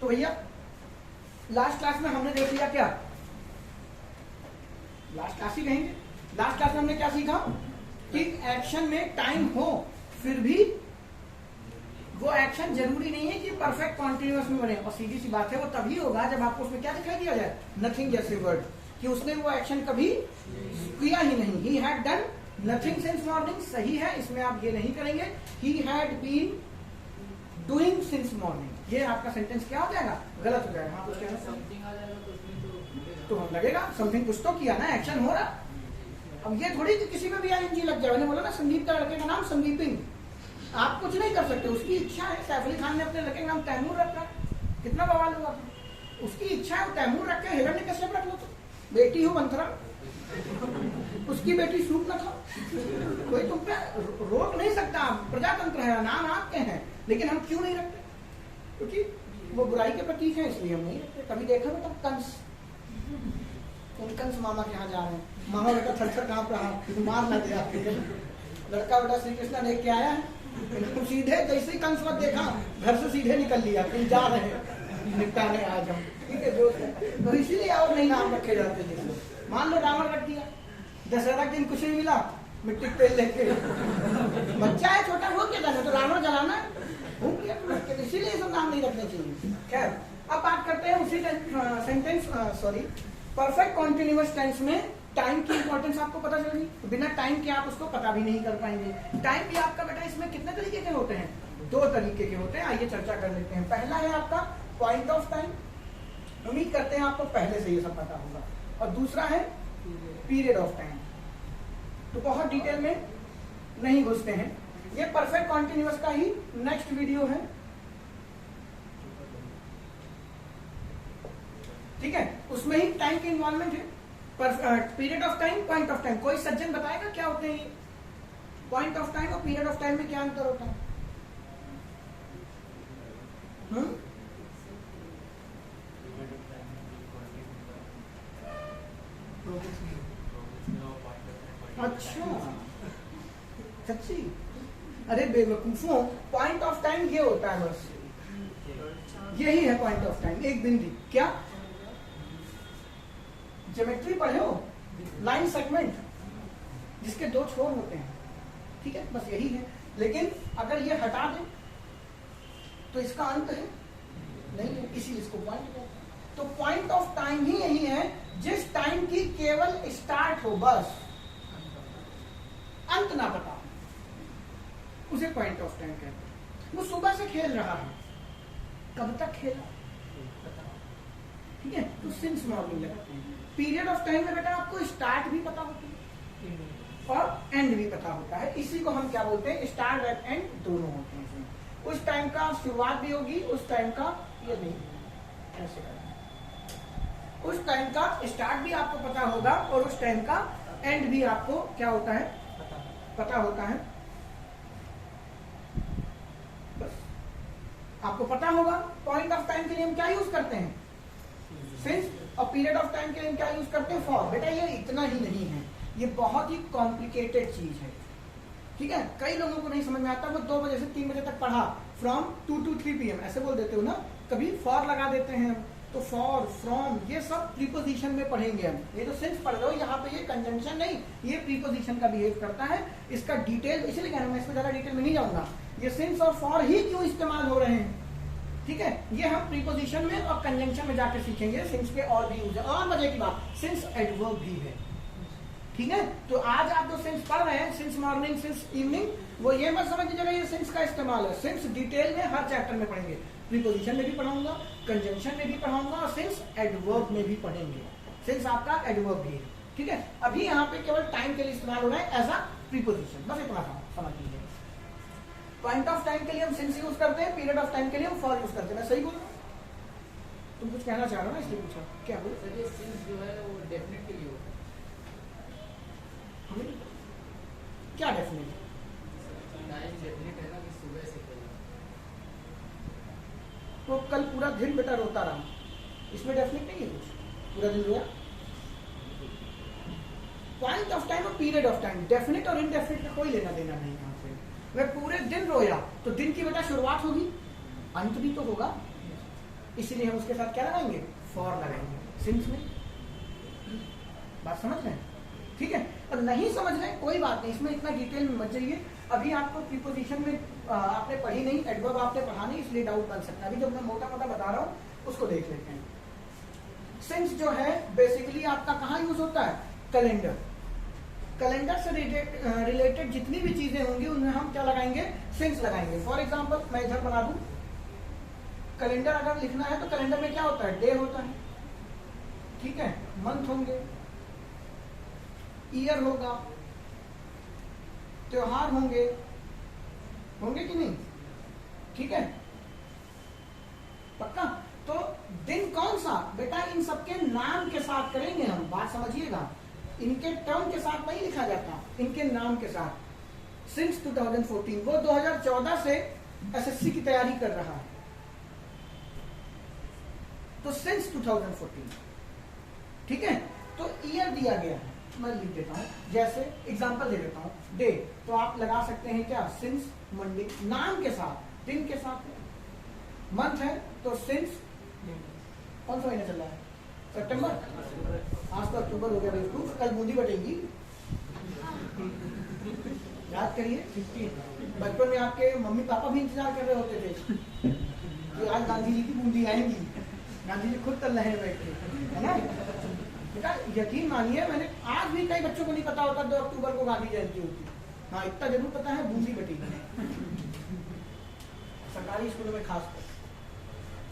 तो भैया last class में हमने देख लिया क्या, लास्ट क्लास ही कहेंगे, लास्ट क्लास में हमने क्या सीखा कि एक्शन में टाइम हो फिर भी वो एक्शन जरूरी नहीं है कि परफेक्ट कॉन्टिन्यूअस में बने, और सीधी सी बात है वो तभी होगा जब आपको उसमें क्या दिखाई दिया जाए, नथिंग जैसे वर्ड, कि उसने वो एक्शन कभी किया ही नहीं। He had done nothing since morning, सही है, इसमें आप ये नहीं करेंगे। He had been doing since morning, ये आपका सेंटेंस क्या हो जाएगा, गलत हो जाएगा। हाँ, कुछ कहना समथिंग आ जाएगा तो उसमें तो हम लगेगा समथिंग, कुछ तो किया ना, एक्शन हो रहा। अब ये थोड़ी कि किसी में भी आईएनजी लग जाए। मैंने बोला ना संदीप का लड़के का नाम संदीपिंग, आप कुछ नहीं कर सकते, उसकी इच्छा है। सैफ अली खान ने अपने लड़के का नाम तैमूर रखा, कितना बवाल हुआ, उसकी इच्छा है, वो तैमूर रख के हिरण्यकश्यप रख लो, तो बेटी हो मंथरा, उसकी बेटी सूप न खाओ, कोई तुम पे रोक नहीं सकता, प्रजातंत्र है, नाम आपके हैं, लेकिन हम क्यों नहीं रखते, क्योंकि वो बुराई के प्रतीक है, इसलिए हम नहीं रखते। कभी देखा बेटा कंस, तुम कंस मामा के यहाँ जा रहे हैं, मामा बेटा थर कांप रहा, मार ना दे आपके, लड़का बेटा श्री कृष्णा देख के आया है, तुम सीधे जैसे ही कंस वक्त देखा घर से सीधे निकल लिया, तुम जा रहे हैं निपटाने आज हम, ठीक है, जो तो इसीलिए और नहीं नाम रखे जाते हैं। मान लो रावण रख दिया, दशहरा के दिन कुछ नहीं मिला, मिट्टी के तेल लेके, बच्चा है छोटा, वो क्या जाना, तो रावण जलाना है, इसीलिए सब नाम नहीं रखने चाहिए। खैर, अब बात करते हैं उसी sentence, sorry, perfect continuous tense में टाइम की इंपॉर्टेंस आपको पता चल गई, तो बिना टाइम के आप उसको पता भी नहीं कर पाएंगे। टाइम भी आपका बेटा इसमें कितने तरीके के होते हैं, 2 तरीके के होते हैं, आइए चर्चा कर लेते हैं। पहला है आपका पॉइंट ऑफ टाइम, उम्मीद करते हैं आपको पहले से ये सब पता होगा, और दूसरा है पीरियड ऑफ टाइम। तो बहुत डिटेल में नहीं घुसते हैं, ये परफेक्ट कॉन्टिन्यूअस का ही नेक्स्ट वीडियो है, ठीक है, उसमें ही टाइम की इन्वॉल्वमेंट है। Period of time, point of time, कोई सज्जन बताएगा क्या होते हैं ये पॉइंट ऑफ टाइम और पीरियड ऑफ टाइम में क्या अंतर होता है? अच्छा, सच्ची, अरे बेवकूफों, पॉइंट ऑफ टाइम ये होता है, बस यही है पॉइंट ऑफ टाइम, एक बिंदु। क्या ज्योमेट्री पढ़े हो, लाइन सेगमेंट जिसके 2 छोर होते हैं, ठीक है, बस यही है। लेकिन अगर ये हटा दें तो इसका अंत है नहीं है, इसीलिए इसको पॉइंट कहते हैं। तो पॉइंट ऑफ टाइम ही यही है जिस टाइम की केवल स्टार्ट हो, बस अंत ना पता, उसे पॉइंट ऑफ टाइम कहते हैं। वो सुबह से खेल रहा है, कब तक खेला, ठीक है, तो सिंस मॉर्निंग लगाते हैं। पीरियड ऑफ टाइम में बेटा आपको स्टार्ट भी पता होती है और एंड भी पता होता है, इसी को हम क्या बोलते हैं, स्टार्ट और एंड दोनों होते हैं इसमें। उस टाइम का शुरुआत भी होगी, उस टाइम का ये नहीं, ऐसे करना, उस टाइम का स्टार्ट भी आपको पता होगा और उस टाइम का एंड भी आपको क्या होता है, पता होता है। बस आपको पता होगा पॉइंट ऑफ टाइम के लिए हम क्या यूज करते हैं, सिंस, और पीरियड ऑफ टाइम के लिए क्या यूज करते हैं, फॉर। बेटा ये इतना ही नहीं है, ये बहुत ही कॉम्प्लिकेटेड चीज है, ठीक है। कई लोगों को नहीं समझ में आता, वो 2 बजे से 3 बजे तक पढ़ा, फ्रॉम 2 to 3 PM ऐसे बोल देते हो ना, कभी फॉर लगा देते हैं, तो फॉर, फ्रॉम, ये सब प्रीपोजिशन में पढ़ेंगे हम। ये तो सिंस पढ़ रहे हो, यहाँ पे ये कंजंक्शन नहीं, ये प्रीपोजिशन का बिहेव करता है, इसका डिटेल इसलिए कह रहा हूँ, मैं इसमें ज्यादा डिटेल में नहीं जाऊंगा। ये सिंस और फॉर ही क्यों इस्तेमाल हो रहे हैं, ठीक है, ये हम प्रीपोजिशन में और कंजंक्शन में जाके सीखेंगे। सिंस के और भी यूज है, और मजे की बात, सिंस एडवर्ब भी है, ठीक है। तो आज आप जो सिंस पढ़ रहे हैं, सिंस मॉर्निंग, सिंस इवनिंग, वो ये मत समझ लीजिएगा ये सिंस का इस्तेमाल है। सिंस डिटेल में हर चैप्टर में पढ़ेंगे, प्रीपोजिशन में भी पढ़ाऊंगा, कंजंक्शन में भी पढ़ाऊंगा और सिंस एडवर्ब में भी पढ़ेंगे। सिंस आपका एडवर्ब भी है, ठीक है। अभी यहाँ पे केवल टाइम के लिए इस्तेमाल हो रहा है एज अ प्रीपोजिशन, बस इतना समझ लीजिए। पॉइंट ऑफ टाइम के लिए हम सिंस यूज करते हैं, पीरियड ऑफ टाइम के लिए हम फॉर यूज करते हैं। मैं सही बोल रहा हूँ? तुम कुछ कहना चाह रहे हो ना, इसलिए पूछा। क्या बोल, सिंस जो है वो डेफिनेट के लिए होता है। क्या डेफिनेट, टाइम डेफिनेट है ना कि सुबह से कल, तो कल पूरा दिन बेटा रोता रहा, इसमें डेफिनेट नहीं है कुछ, पूरा दिन रोया। पॉइंट ऑफ टाइम और पीरियड ऑफ टाइम, डेफिनेट और इनडेफिनेट का कोई लेना देना नहीं। यहाँ से वह पूरे दिन रोया तो दिन की बेटा शुरुआत होगी, अंत भी तो होगा, इसीलिए हम उसके साथ क्या लगाएंगे, फॉर लगाएंगे सिंस में। बात समझ रहे हैं? ठीक है। और नहीं समझ रहे कोई बात नहीं, इसमें इतना डिटेल में मत जाइए। अभी आपको प्रीपोजिशन में आपने पढ़ी नहीं, एडवर्ब आपने पढ़ा नहीं, इसलिए डाउट बन सकता है। अभी जो मैं मोटा मोटा बता रहा हूँ उसको देख लेते हैं। सिंस जो है बेसिकली आपका कहाँ यूज होता है, कैलेंडर। कैलेंडर से रिलेटेड जितनी भी चीजें होंगी उनमें हम क्या लगाएंगे, सिंस लगाएंगे। फॉर एग्जाम्पल मैं इधर बना दूं, कैलेंडर अगर लिखना है तो कैलेंडर में क्या होता है, डे होता है, ठीक है, मंथ होंगे, ईयर होगा, त्योहार होंगे, होंगे कि नहीं, ठीक है, पक्का। तो दिन कौन सा, बेटा इन सबके नाम के साथ करेंगे हम, बात समझिएगा, इनके टर्म के साथ नहीं लिखा जाता, इनके नाम के साथ। सिंस 2014, वो 2014 से एसएससी की तैयारी कर रहा है, तो सिंस 2014, ठीक है। तो ईयर दिया गया है, मैं लिख देता हूं, जैसे एग्जांपल दे देता हूं, डे, तो आप लगा सकते हैं क्या, सिंस मंडे, नाम के साथ, दिन के साथ। मंथ है तो सिंस, कौन सा महीना चल रहा है, सितंबर, आज तो अक्टूबर हो गया बिल्कुल, कल बूंदी बटेगी, याद करिए 15। बचपन में आपके मम्मी पापा भी इंतजार कर रहे होते थे कि आज गांधी जी की बूंदी आएगी, गांधी जी खुद तल रहे बैठ के, है ना बेटा। यकीन मानिए मैंने आज भी कई बच्चों को नहीं पता होता 2 अक्टूबर को गांधी जयंती होती, हाँ इतना जरूर पता है बूंदी बटेगी, सरकारी स्कूलों में खास कर।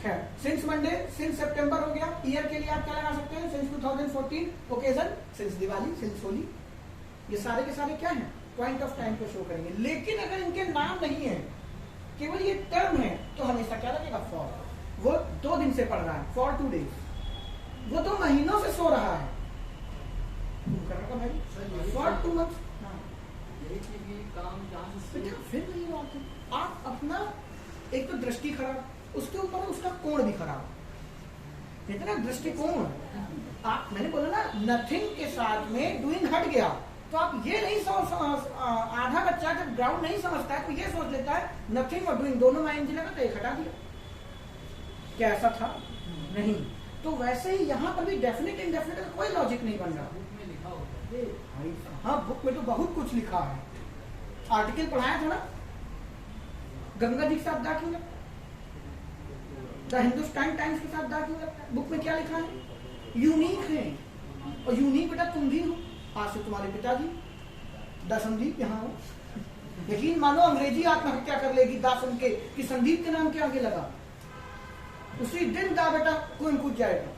खैर, सिंस मंडे, सिंस सितंबर हो गया। ईयर के लिए आप क्या लगा सकते हैं, since 2014, occasion since Diwali, since Holi, ये सारे के सारे क्या हैं, पॉइंट ऑफ टाइम को शो करेंगे। लेकिन अगर इनके नाम नहीं है, केवल ये टर्म है, तो हमेशा क्या लगेगा, फॉर। वो 2 दिन से पढ़ रहा है, फॉर 2 डेज, वो 2 महीनों से सो रहा है, फॉर 2 मंथ्स। फिर नहीं बात है, आप अपना एक तो दृष्टि खराब, उसके ऊपर उसका कोण भी खराब, इतना दृष्टिकोण। आप, मैंने बोला ना, नथिंग के साथ में डूइंग हट गया, तो आप ये नहीं आधा बच्चा जब ग्राउंड नहीं समझता है तो ये सोच लेता है नथिंग और डूइंग दोनों में आईएनजी लगा तो एक हटा दिया, क्या ऐसा था, नहीं। तो वैसे ही यहाँ पर भी डेफिनेट इंडेफिनेट का कोई लॉजिक नहीं बन रहा। बुक में लिखा होगा, हाँ बुक में तो बहुत कुछ लिखा है, आर्टिकल पढ़ाया था ना, गंगा जी के साथ दा क्यों लगता है, द हिंदुस्तान टाइम्स के साथ दा क्यों लगता है, बुक में क्या लिखा है, यूनिक है, और यूनिक बेटा तुम भी हो, आज से तुम्हारे पिताजी दा संदीप यहाँ हो, यकीन मानो अंग्रेजी आत्महत्या कर लेगी दा सुन के कि संदीप के नाम के आगे लगा, उसी दिन दा बेटा कोई कूद जाएगा।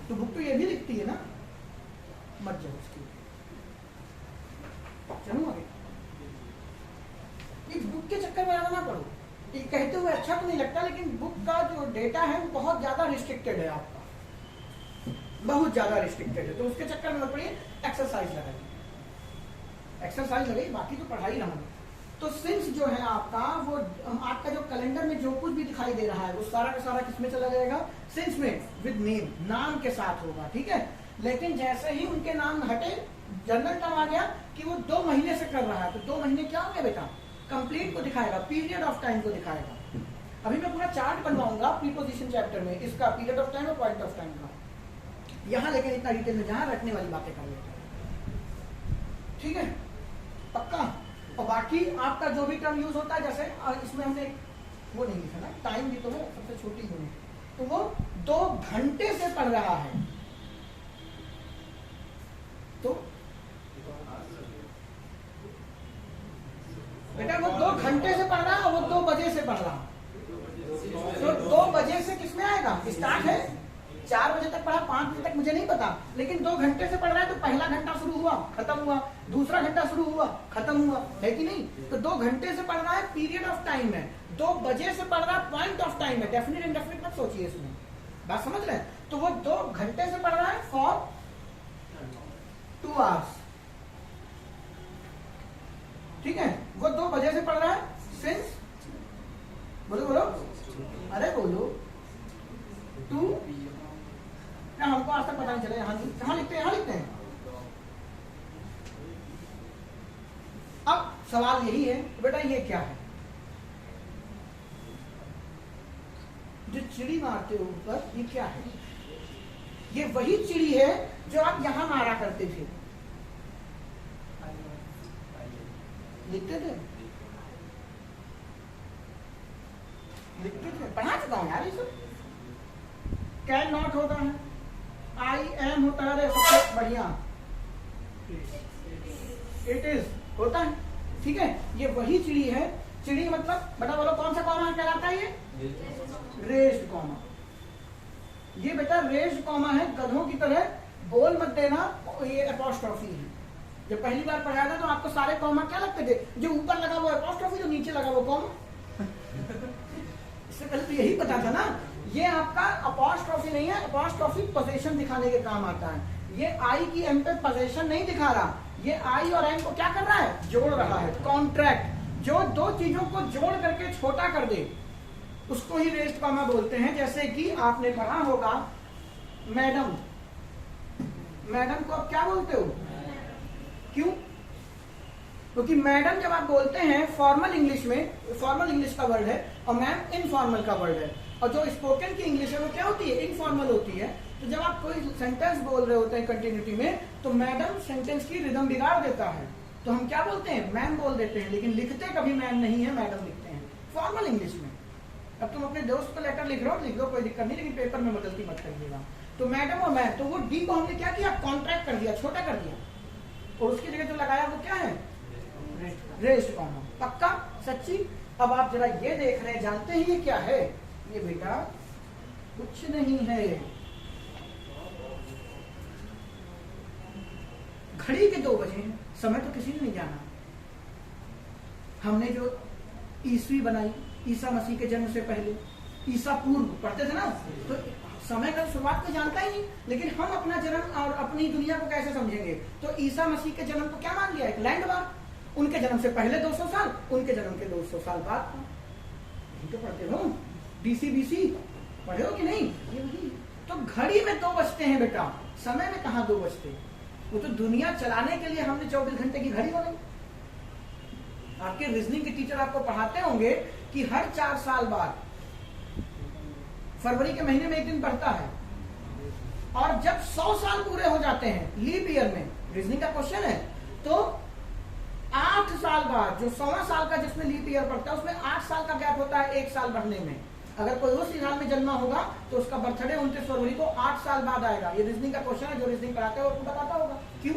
तो बुक तो ये भी लिखती है ना, मत जाओ उसकी, चलो आगे। इस बुक के चक्कर में ना पड़ो, ये कहते हुए अच्छा तो नहीं लगता, लेकिन बुक का जो डेटा है वो बहुत ज्यादा रिस्ट्रिक्टेड है, आपका बहुत ज्यादा रिस्ट्रिक्टेड है, तो उसके चक्कर में मत पड़िए, एक्सरसाइज लगाइए, एक्सरसाइज लगाइए, बाकी तो पढ़ाई रहा। तो सिंस जो है आपका, वो आपका जो कैलेंडर में जो कुछ भी दिखाई दे रहा है वो सारा का सारा किसमें चला जाएगा, सिंस में, विद नेम, नाम के साथ होगा, ठीक है। लेकिन जैसे ही उनके नाम हटे, जनरल टर्म आ गया कि वो 2 महीने से कर रहा है, तो 2 महीने क्या हो गया बेटा, कंप्लीट को दिखाएगा, पीरियड ऑफ टाइम को दिखाएगा। अभी मैं पूरा चार्ट बनवाऊंगा प्रीपोजिशन चैप्टर में, इसका पीरियड ऑफ टाइम और पॉइंट ऑफ टाइम का, यहाँ लेकिन इतना डिटेल में जहां रखने वाली बातें कर लेते हैं, ठीक है, पक्का। और बाकी आपका जो भी टर्म यूज होता है, जैसे इसमें हमने वो नहीं लिखा ना, टाइम भी तो है, सबसे छोटी यूनिट, तो वो 2 घंटे से पढ़ रहा है, तो बेटा वो 2 घंटे से पढ़ रहा है, वो 2 बजे से पढ़ रहा है, तो 2 बजे से किसमें आएगा, स्टार्ट है, 4 बजे तक पढ़ा, 5 बजे तक मुझे नहीं पता, लेकिन 2 घंटे से पढ़ रहा है, तो पहला घंटा शुरू हुआ, खत्म हुआ, दूसरा घंटा शुरू हुआ, खत्म हुआ, है कि नहीं। तो 2 घंटे से पढ़ रहा है, पीरियड ऑफ टाइम है, 2 बजे से पढ़ रहा है, पॉइंट ऑफ टाइम है, डेफिनेट इंडेफिनेट मत सोचिए इसमें, बात समझ रहे हैं। तो वो 2 घंटे से पढ़ रहा है फॉर 2 आवर्स, ठीक है। वो 2 बजे से पढ़ रहा है सिंस, बोलो बोलो, अरे बोलो, 2, क्या हमको आज तक पता नहीं चला, यहाँ लिखते हैं, यहाँ लिखते हैं। अब सवाल यही है बेटा, ये क्या है, जो चिड़ी मारते हो ऊपर, ये क्या है? ये वही चिड़ी है जो आप यहां मारा करते थे, लिखते थे, पढ़ा चुका हूं यार ये सब। कैन नॉट होता है, आई एम होता है, सबसे बढ़िया इट इज होता है, ठीक है। ये वही चिड़ी है। चिड़ी मतलब बेटा बोलो कौन सा कॉमा कहलाता है? ये रेज्ड कॉमा। ये बेटा रेज्ड कॉमा है, गधों की तरह बोल मत देना, ये अपॉस्ट्रोफी है। जब पहली बार पढ़ाया था तो आपको सारे कॉमा क्या लगते थे? जो ऊपर लगा वो अपॉस्ट्रोफी, जो नीचे लगा वो कॉमा। इससे पहले तो यही पता था ना। ये आपका अपॉस्ट्रोफी नहीं है, अपॉस्ट्रोफी पोजीशन दिखाने के काम आता है। ये आई की एम पे पोजीशन नहीं दिखा रहा, ये आई और एम को क्या कर रहा है? जोड़ रहा है। कॉन्ट्रैक्ट, जो दो चीजों को जोड़ करके छोटा कर दे उसको ही रेज्ड कॉमा बोलते हैं। जैसे कि आपने पढ़ा होगा मैडम, मैडम को आप क्या बोलते हो? क्यों? क्योंकि मैडम जब आप बोलते हैं फॉर्मल इंग्लिश में, फॉर्मल इंग्लिश का वर्ड है, और मैम इनफॉर्मल का वर्ड है, और जो स्पोकन की इंग्लिश है वो क्या होती है? इनफॉर्मल होती है। तो जब आप कोई सेंटेंस बोल रहे होते हैं कंटिन्यूटी में, तो मैडम सेंटेंस की रिदम बिगाड़ देता है, तो हम क्या बोलते हैं? मैम बोल देते हैं, लेकिन लिखते कभी मैम नहीं है, मैडम लिखते हैं फॉर्मल इंग्लिश में। अब तुम अपने दोस्त को लेटर लिख रहे हो, लिख लो, कोई दिक्कत नहीं, लेकिन पेपर में गलती मत करिएगा। तो मैडम और मैम, तो वो डी को हमने क्या किया? कॉन्ट्रैक्ट कर दिया, छोटा कर दिया, और उसकी जगह जो लगाया वो क्या है? Raised comma. पक्का? सच्ची? अब आप जरा ये देख रहे हैं, जानते हैं ये क्या है? ये बेटा कुछ नहीं है, घड़ी के 2 बजे हैं, समय तो किसी ने नहीं जाना। हमने जो ईस्वी बनाई ईसा मसीह के जन्म से पहले, ईसा पूर्व पढ़ते थे ना, तो समय का शुरुआत को जानता ही नहीं, लेकिन हम अपना जन्म और अपनी दुनिया को कैसे समझेंगे? तो ईसा मसीह के जन्म को क्या मान लिया? एक लैंडमार्क। उनके जन्म से पहले 200 साल, उनके जन्म के 200 साल बाद। तो पढ़ते हो BC पढ़े हो कि नहीं? ये वही। तो घड़ी में 2 बजते हैं बेटा, समय में कहाँ 2 बजते? वो तो दुनिया चलाने के लिए हमने 24 घंटे की घड़ी बनाई। आपके रीजनिंग के टीचर आपको पढ़ाते होंगे कि हर 4 साल बाद फरवरी के महीने में एक दिन बढ़ता है, और जब 100 साल पूरे हो जाते हैं लीप ईयर में, रीजनिंग का क्वेश्चन है, तो 8 साल बाद जो 100वां साल का जिसमें लीप ईयर पड़ता है, उसमें 8 साल का गैप होता है 1 साल बढ़ने में। अगर कोई उस साल में जन्मा होगा तो उसका बर्थडे 29 फरवरी को 8 साल बाद आएगा। ये रीजनिंग का क्वेश्चन है, जो रीजनिंग पढ़ाते हैं वो बताता होगा। क्यों?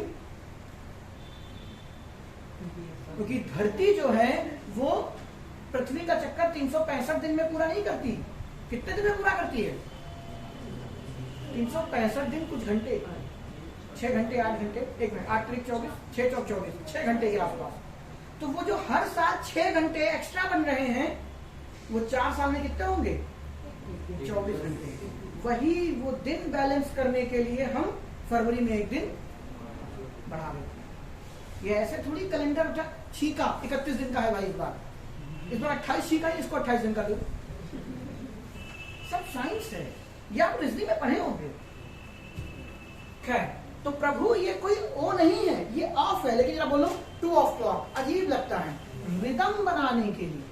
क्योंकि धरती जो है वो पृथ्वी का चक्कर 365 दिन में पूरा नहीं करती। कितने दिन में पूरा करती है? 365 दिन कुछ घंटे, 6 घंटे 8 घंटे, 1 मिनट, 8 तारीख 24, 6 चौक 24, 6 घंटे के आसपास। तो वो जो हर साल 6 घंटे एक्स्ट्रा बन रहे हैं, वो 4 साल में कितने होंगे? 24 घंटे। वही वो दिन बैलेंस करने के लिए हम फरवरी में एक दिन बढ़ा देते हैं। ये ऐसे थोड़ी कैलेंडर छीका 31 दिन का है भाई, इस बार 28 छीका है, इसको 28 दिन का दो। सब साइंस है, ये आप रीजनिंग में पढ़े होंगे। खैर, तो प्रभु ये कोई ओ नहीं है, ये ऑफ है, लेकिन जरा बोलो 2 ऑफ क्लॉक, अजीब लगता है। रिदम बनाने के लिए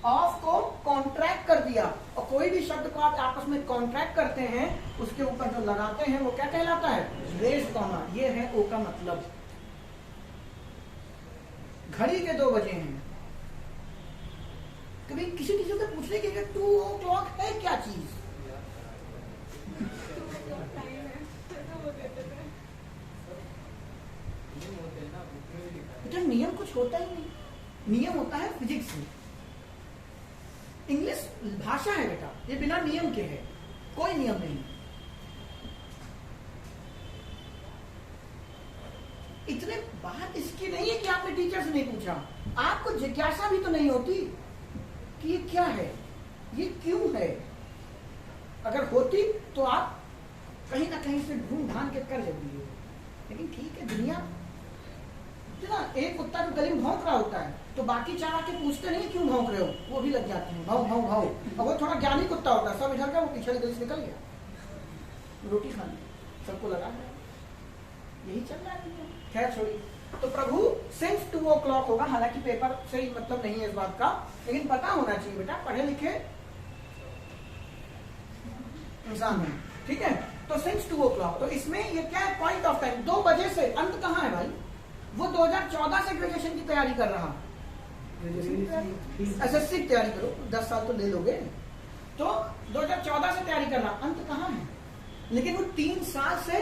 ऑफ को कॉन्ट्रैक्ट कर दिया, और कोई भी शब्द को आप आपस में कॉन्ट्रैक्ट करते हैं, उसके ऊपर जो लगाते हैं वो क्या कहलाता है? Raised comma. ये है ओ का मतलब। घड़ी के 2 बजे हैं। कभी किसी से पूछने के लिए 2 o'clock है क्या चीज? बेटा नियम कुछ होता ही नहीं, नियम होता है फिजिक्स में। इंग्लिश भाषा है बेटा, ये बिना नियम के है, कोई नियम नहीं। इतने बात इसकी नहीं है कि आपने टीचर से नहीं पूछा, आपको जिज्ञासा भी तो नहीं होती कि ये क्या है, ये क्यों है। अगर होती तो आप कहीं ना कहीं से ढूंढ ढांड के कर देती है। लेकिन ठीक है, दुनिया ना, एक कुत्ता जो गली में भौंक रहा होता है तो बाकी 4 आके पूछते नहीं क्यों भौंक रहे हो, वो भी लग जाते हैं भाव भाव भाव। अब वो थोड़ा ज्ञानी कुत्ता होता है, सब इधर का, वो पीछे गली से निकल गया रोटी खाने, सबको लगा यही चल रहा है। खैर छोड़िए। तो प्रभु सिंस 2 o'clock होगा, हालांकि पेपर से मतलब नहीं है इस बात का, लेकिन पता होना चाहिए बेटा, पढ़े लिखे इंसान हूं, ठीक है। तो सिंस 2 o'clock, तो इसमें ये क्या है, पॉइंट ऑफ टाइम, 2 बजे से। अंत कहाँ है भाई? वो 2014 से ग्रेजुएशन की तैयारी कर रहा, एसएससी की तैयारी करो, 10 साल तो ले लोगे। तो 2014 से तैयारी कर रहा, अंत कहाँ है? लेकिन वो 3 साल से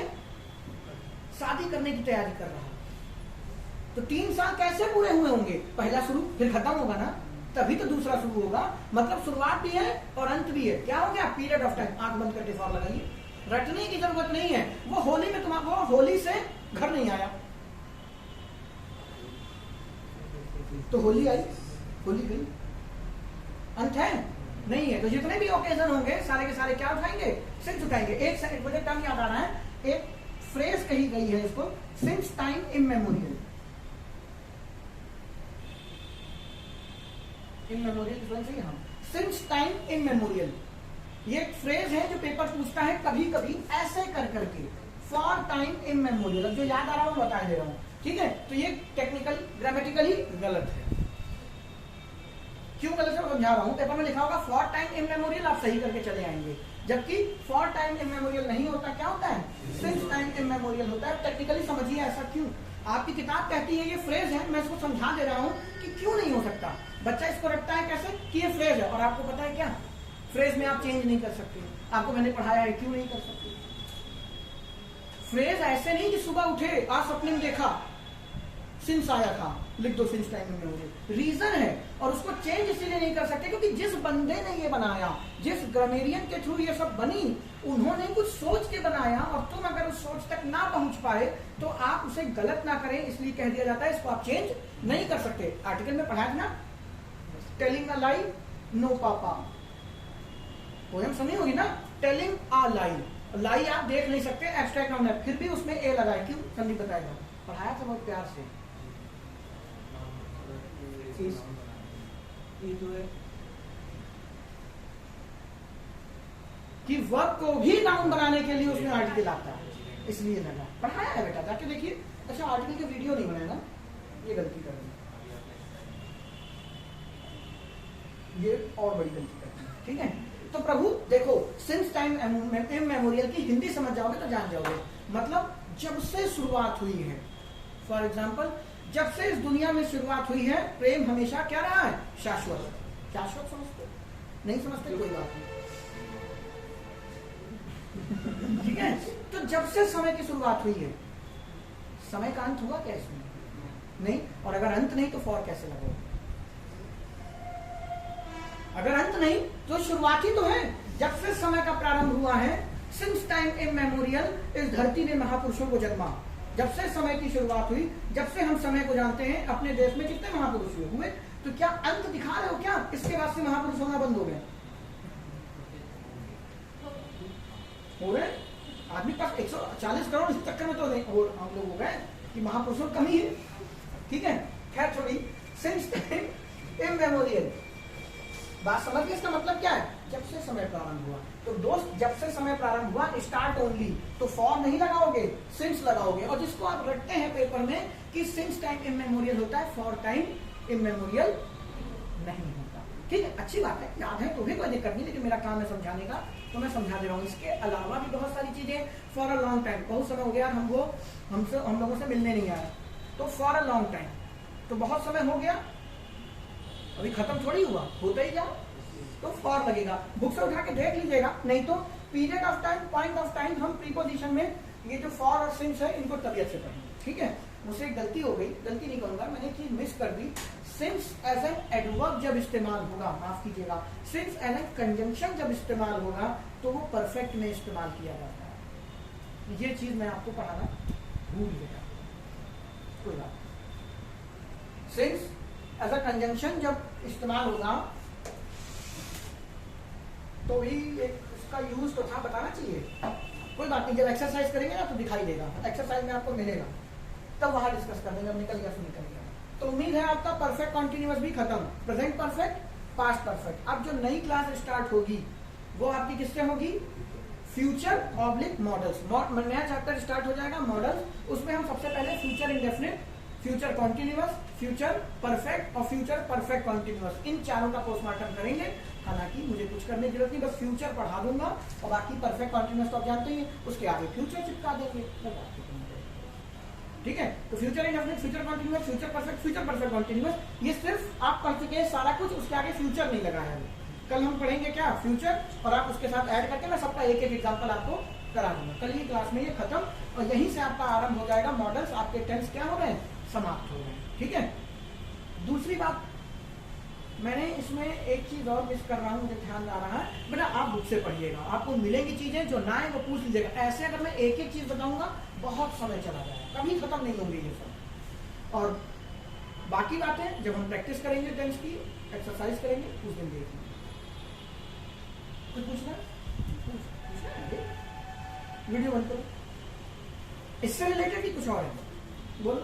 शादी करने की तैयारी कर रहा। तो 3 साल कैसे पूरे हुए होंगे? पहला शुरू, फिर खत्म होगा ना, तभी तो दूसरा शुरू होगा। मतलब शुरुआत भी है और अंत भी है। क्या हो गया? Period of time. आंख बंद करके फॉर लगाइए, रटने की जरूरत नहीं है। वो होली में तुम्हारा, वो होली से घर नहीं आया, तो होली आई, होली गई, अंत है नहीं है। तो जितने भी ओकेजन होंगे सारे के सारे क्या उठाएंगे? सिंस उठाएंगे। एक मुझे टर्म याद आ रहा है, एक फ्रेज कही गई है इसको, सिंस टाइम इमेमोरियल। इमेमोरियल सही, हाँ, सिंस टाइम इमेमोरियल। ये एक फ्रेज है जो पेपर पूछता है कभी कभी ऐसे कर करके, फॉर टाइम इमेमोरियल। अब जो याद आ रहा है वो बता दे रहा हूं, ठीक है। तो ये टेक्निकल ग्रामेटिकली गलत है। क्यों गलत है मैं समझा रहा हूं। पेपर में लिखा होगा फॉर टाइम इमेमोरियल, आप सही करके चले आएंगे, जबकि फॉर टाइम इमेमोरियल नहीं होता। क्या होता है? सिंस टाइम इमेमोरियल होता है। टेक्निकली समझिए ऐसा क्यों। आपकी किताब कहती है ये फ्रेज है, मैं इसको समझा दे रहा हूं कि क्यों नहीं हो सकता। बच्चा इसको रखता है कैसे कि ये फ्रेज है, और आपको पता है क्या, फ्रेज में आप चेंज नहीं कर सकते। आपको मैंने पढ़ाया है, क्यों नहीं कर सकते। फ्रेज ऐसे नहीं कि सुबह उठे, आज सपने में देखा, सिंस आया था, लिख दो सिंस टाइम में होगी। रीजन है, और उसको चेंज इसलिए नहीं कर सकते क्योंकि जिस बंदे ने ये बनाया, जिस ग्रामेरियन के थ्रू ये सब बनी, उन्होंने कुछ सोच के बनाया, और तुम अगर उस सोच तक ना पहुंच पाए तो आप उसे गलत ना करें, इसलिए कह दिया जाता है इसको आप चेंज नहीं कर सकते। आर्टिकल में पढ़ा ना, टेलिंग अ लाई, नो पापा, पोएम सुनी होगी ना, टेलिंग अ लाई। लाई आप देख नहीं सकते, एब्स्ट्रैक्ट नाउन है, फिर भी उसमें ए लगाए, क्यों? संदीप बताएगा, पढ़ाया था बहुत प्यार से। कि वर्ब को भी नाउन बनाने के लिए उसमें आर्टिकल आता है, इसलिए लगा, पढ़ाया है बेटा, जाके देखिए। अच्छा, आर्टिकल के वीडियो नहीं बनाया ना, ये गलती कर दी, ये और बड़ी गलती कर दी, ठीक है। तो प्रभु देखो, सिंस टाइम इमेमोरियल की हिंदी समझ जाओगे तो जान जाओगे। मतलब जब से शुरुआत हुई है, फॉर एग्जाम्पल, जब से इस दुनिया में शुरुआत हुई है, प्रेम हमेशा क्या रहा है? शाश्वत। शाश्वत समझते? नहीं समझते, कोई बात नहीं, ठीक है। तो जब से समय की शुरुआत हुई है, समय का अंत हुआ क्या इसमें? नहीं। और अगर अंत नहीं तो फॉर कैसे लगेगा? अगर अंत नहीं तो शुरुआत ही तो है। जब से समय का प्रारंभ हुआ है, सिंस टाइम इमेमोरियल, इस धरती ने महापुरुषों को जन्मा। जब से समय की शुरुआत हुई, जब से हम समय को जानते हैं, अपने देश में कितने महापुरुष हुए? तो क्या अंत दिखा रहे हो क्या? इसके बाद से महापुरुष होना बंद हो गए? हो रहे आदमी पास 140 करोड़, इस चक्कर में तो नहीं हम लोग हो गए कि महापुरुषों की कमी है, ठीक है। खैर छोड़ी, सिंस टाइम इमेमोरियल, बात समझ गए? इसका मतलब क्या है? जब से समय प्रारंभ हुआ। तो दोस्त, जब से समय प्रारंभ हुआ, स्टार्ट ओनली, तो फॉर नहीं लगाओगे, सिंस लगाओगे। और जिसको आप रटते हैं पेपर में कि सिंस टाइम इमेमोरियल होता है, फॉर टाइम इमेमोरियल नहीं होता, ठीक है। अच्छी बात है, याद है तो भी कोई दिक्कत नहीं, लेकिन मेरा काम है समझाने का, तो मैं समझा दे रहा हूँ। इसके अलावा भी बहुत सारी चीजें, फॉर अ लॉन्ग टाइम, बहुत समय हो गया हम लोगों से मिलने नहीं आया, तो फॉर अ लॉन्ग टाइम, तो बहुत समय हो गया, अभी खत्म थोड़ी हुआ, होता ही जाओ, तो फॉर लगेगा। बुक से उठा के देख लीजिएगा, नहीं तो period of time, point of time, हम प्रीपोजिशन में ये जो फॉर और सिंस है, इनको तबियत से पढ़ेंगे, ठीक है। मुझसे एक गलती हो गई, गलती नहीं कहूंगा, मैंने चीज मिस कर दी। सिंस एज एन एडवर्ब जब इस्तेमाल होगा, माफ कीजिएगा, सिंस एज एन कंजंक्शन जब इस्तेमाल होगा, तो वो परफेक्ट में इस्तेमाल किया जाता है। ये चीज मैं आपको पढ़ाना भूल गया, कोई बात। सिंस एज अ कंजंक्शन जब इस्तेमाल होगा, तो भी एक उसका यूज तो था, बताना चाहिए, कोई बात नहीं। जब एक्सरसाइज करेंगे ना तो दिखाई देगा, एक्सरसाइज में आपको मिलेगा, तब वहां डिस्कस कर देंगे, निकल गया तो निकल गया। तो उम्मीद है आपका परफेक्ट कॉन्टिन्यूअस भी खत्म, प्रेजेंट परफेक्ट, पास्ट परफेक्ट। अब जो नई क्लास स्टार्ट होगी वो आपकी किससे होगी? Future oblique models. नया चैप्टर स्टार्ट हो जाएगा, मॉडल्स। उसमें हम सबसे पहले future indefinite, future continuous, future perfect और फ्यूचर परफेक्ट कॉन्टिन्यूअस, इन चारों का पोस्टमार्टम करेंगे। हालांकि मुझे कुछ करने की जरूरत नहीं, बस फ्यूचर पढ़ा दूंगा और बाकी परफेक्ट कॉन्टिन्यूअस तो आप जानते ही हैं, उसके आगे फ्यूचर चिपका देंगे। ठीक है, तो future indefinite, future continuous, future perfect continuous, ये सिर्फ आप पढ़ चुके हैं सारा कुछ, उसके आगे फ्यूचर नहीं लगाया है। कल हम पढ़ेंगे क्या, फ्यूचर, और आप उसके साथ ऐड करके मैं सबका एक एक एग्जांपल आपको करा दूंगा। कल ही क्लास में ये खत्म, और यहीं से आपका आरंभ हो जाएगा, मॉडल्स आपके टेंस क्या हो रहे हैं, समाप्त हो रहे हैं। ठीक है, दूसरी बात मैंने इसमें एक चीज और मिस कर रहा हूँ, मुझे ध्यान आ रहा है, बेटा आप बुक से पढ़िएगा, आपको मिलेंगी चीजें, जो ना है वो पूछ लीजिएगा। ऐसे अगर मैं एक एक चीज बताऊंगा बहुत समय चला जाएगा, कभी खत्म नहीं होंगे ये सब। और बाकी बातें जब हम प्रैक्टिस करेंगे टेंस की, एक्सरसाइज करेंगे, उस दिन देखेंगे। कुछ पूछना है? वीडियो बंद करो, इससे रिलेटेड ही कुछ और है, बोलो।